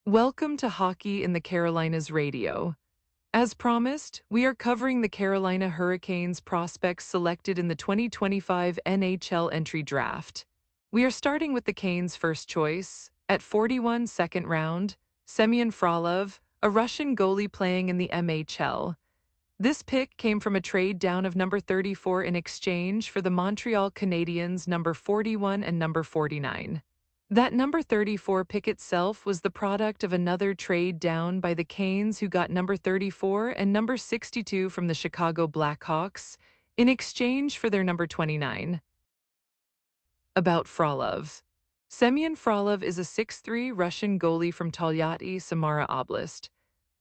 Welcome to Hockey in the Carolinas Radio. As promised, we are covering the Carolina Hurricanes prospects selected in the 2025 NHL entry draft. We are starting with the Canes' first choice, at 41 second round, Semyon Frolov, a Russian goalie playing in the MHL. This pick came from a trade down of number 34 in exchange for the Montreal Canadiens number 41 and number 49. That number 34 pick itself was the product of another trade down by the Canes, who got number 34 and number 62 from the Chicago Blackhawks in exchange for their number 29. About Frolov. Semyon Frolov is a 6'3" Russian goalie from Tolyatti, Samara Oblast.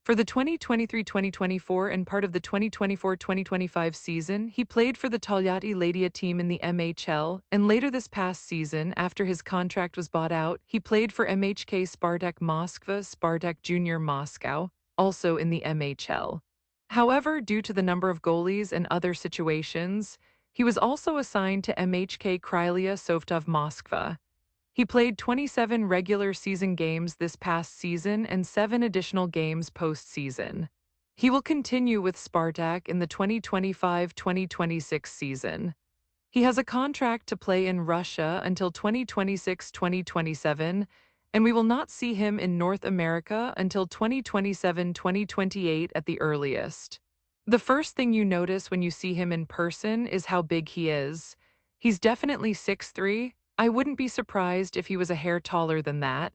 For the 2023-2024 and part of the 2024-2025 season, he played for the Tolyatti Ladia team in the MHL, and later this past season, after his contract was bought out, he played for MHK Spartak Moskva, Spartak Junior Moscow, also in the MHL. However, due to the number of goalies and other situations, he was also assigned to MHK Krylia Sovetov Moskva. He played 27 regular season games this past season and 7 additional games postseason. He will continue with Spartak in the 2025-2026 season. He has a contract to play in Russia until 2026-2027, and we will not see him in North America until 2027-2028 at the earliest. The first thing you notice when you see him in person is how big he is. He's definitely 6'3". I wouldn't be surprised if he was a hair taller than that.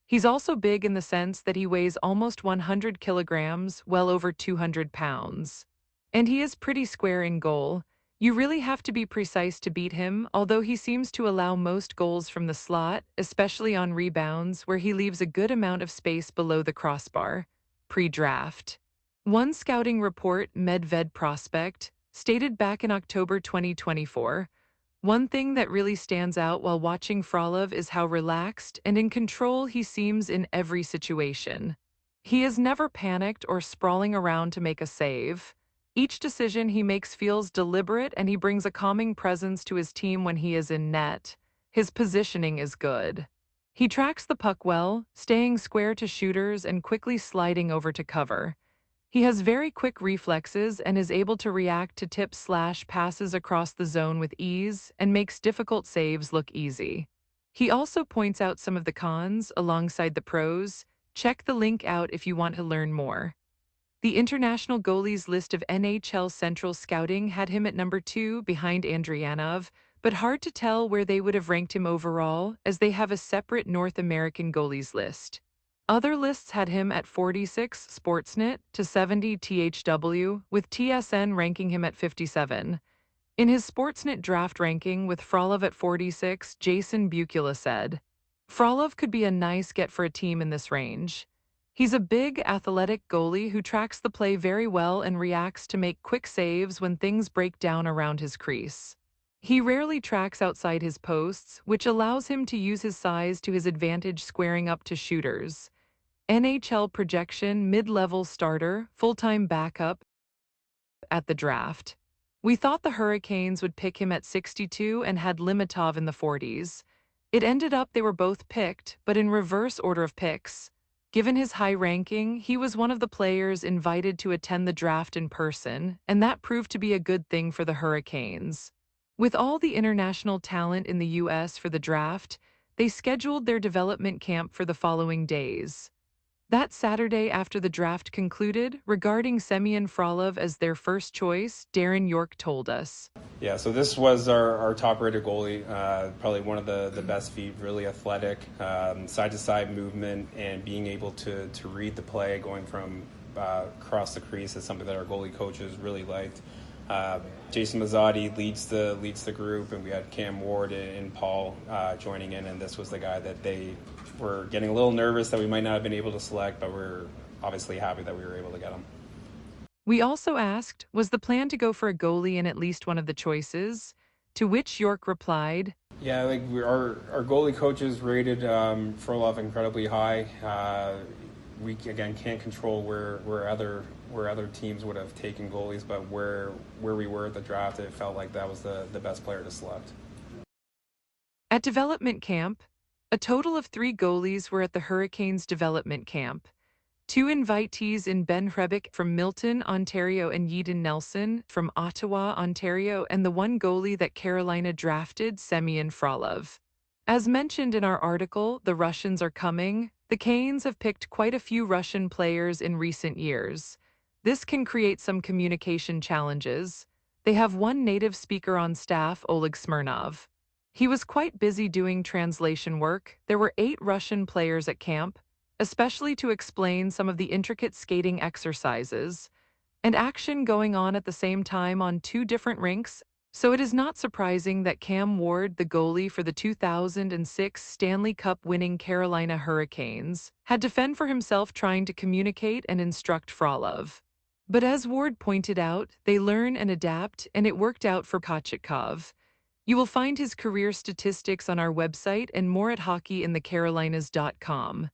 He's also big in the sense that he weighs almost 100 kilograms, well over 200 pounds. And he is pretty square in goal. You really have to be precise to beat him, although he seems to allow most goals from the slot, especially on rebounds, where he leaves a good amount of space below the crossbar. Pre-draft. One scouting report, Medved Prospect, stated back in October 2024, "One thing that really stands out while watching Frolov is how relaxed and in control he seems in every situation. He is never panicked or sprawling around to make a save. Each decision he makes feels deliberate, and he brings a calming presence to his team when he is in net. His positioning is good. He tracks the puck well, staying square to shooters and quickly sliding over to cover. He has very quick reflexes and is able to react to tips/passes across the zone with ease and makes difficult saves look easy." He also points out some of the cons alongside the pros. Check the link out if you want to learn more. The International Goalies list of NHL Central Scouting had him at number 2 behind Andrianov, but hard to tell where they would have ranked him overall, as they have a separate North American goalies list. Other lists had him at 46 Sportsnet to 70 THW, with TSN ranking him at 57. In his Sportsnet draft ranking with Frolov at 46, Jason Bukula said, "Frolov could be a nice get for a team in this range. He's a big, athletic goalie who tracks the play very well and reacts to make quick saves when things break down around his crease. He rarely tracks outside his posts, which allows him to use his size to his advantage squaring up to shooters. NHL projection, mid-level starter, full-time backup at the draft. We thought the Hurricanes would pick him at 62 and had Limitov in the 40s. It ended up they were both picked, but in reverse order of picks. Given his high ranking, he was one of the players invited to attend the draft in person, and that proved to be a good thing for the Hurricanes. With all the international talent in the U.S. for the draft, they scheduled their development camp for the following days. That Saturday after the draft concluded, regarding Semyon Frolov as their first choice, Darren York told us. Yeah, so this was our top-rated goalie, probably one of the best feet, really athletic, side-to-side movement, and being able to read the play going from across the crease is something that our goalie coaches really liked. Jason Mazzotti leads the group, and we had Cam Ward and Paul joining in, and this was the guy that they were getting a little nervous that we might not have been able to select, but we're obviously happy that we were able to get him. We also asked, was the plan to go for a goalie in at least one of the choices? To which York replied, "Yeah, like our goalie coaches rated Frolov incredibly high. We again can't control where other teams would have taken goalies, but where we were at the draft, it felt like that was the best player to select." At development camp, A total of 3 goalies were at the Hurricanes development camp. 2 invitees in Ben Hrebeck from Milton, Ontario, and Yeadon Nelson from Ottawa, Ontario, and the 1 goalie that Carolina drafted, Semyon Frolov. As mentioned in our article, The Russians Are Coming, the Canes have picked quite a few Russian players in recent years. This can create some communication challenges. They have one native speaker on staff, Oleg Smirnov. He was quite busy doing translation work. There were 8 Russian players at camp, especially to explain some of the intricate skating exercises, and action going on at the same time on 2 different rinks, so it is not surprising that Cam Ward, the goalie for the 2006 Stanley Cup winning Carolina Hurricanes, had to fend for himself trying to communicate and instruct Frolov. But as Ward pointed out, they learn and adapt, and it worked out for Kochetkov. You will find his career statistics on our website and more at hockeyinthecarolinas.com.